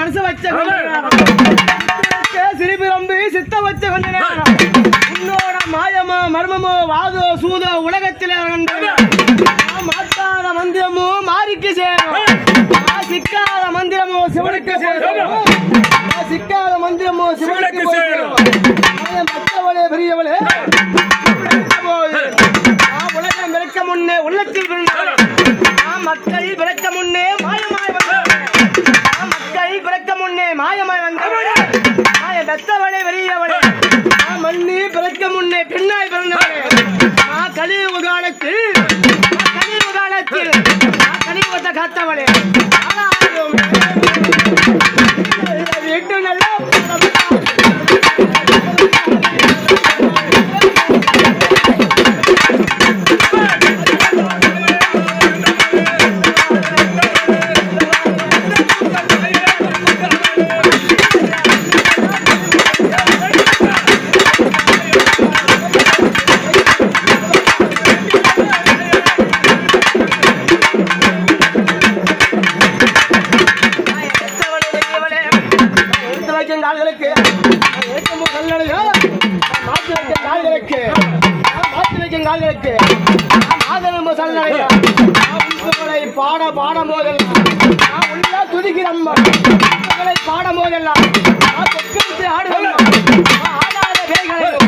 மனசு வச்ச சிறுபிரம்பு சித்த வச்ச கொஞ்ச நேரம் உன்னோட மாயமோ மர்மமோ வாதோ சூதோ உலகத்தில் மாற்றாத மந்திரமோ மாறிக்கு சேரும் சிக்காத மந்திரமோ சிவனுக்கு சேரும் சிக்காத மந்திரமோ சிவனுக்கு சேரும் மற்றவளே பெரியவளே உலகம் விளக்க முன்னே உள்ளத்தில் மக்கள் விளக்க முன்னே மாயமாய் மக்கள் பிறக்க முன்னே மாயமாய் வந்தவளே மாய பெத்தவளே பெரியவளே மண்ணி பிறக்க முன்னே பெண்ணாய் பிறந்தவளே கலியுக காலத்தில் கலியுகத்தை காத்தவளே வீட்டு நல்ல கால்களுக்கு மாற்றி வைக்கும் கால்களுக்கு மாற்றி வைக்கும் கால்களுக்கு பாட பாடும் போதெல்லாம் உள்ள துதிக்கிறம்மா பாடும் போதெல்லாம் ஆடாத பேய்களை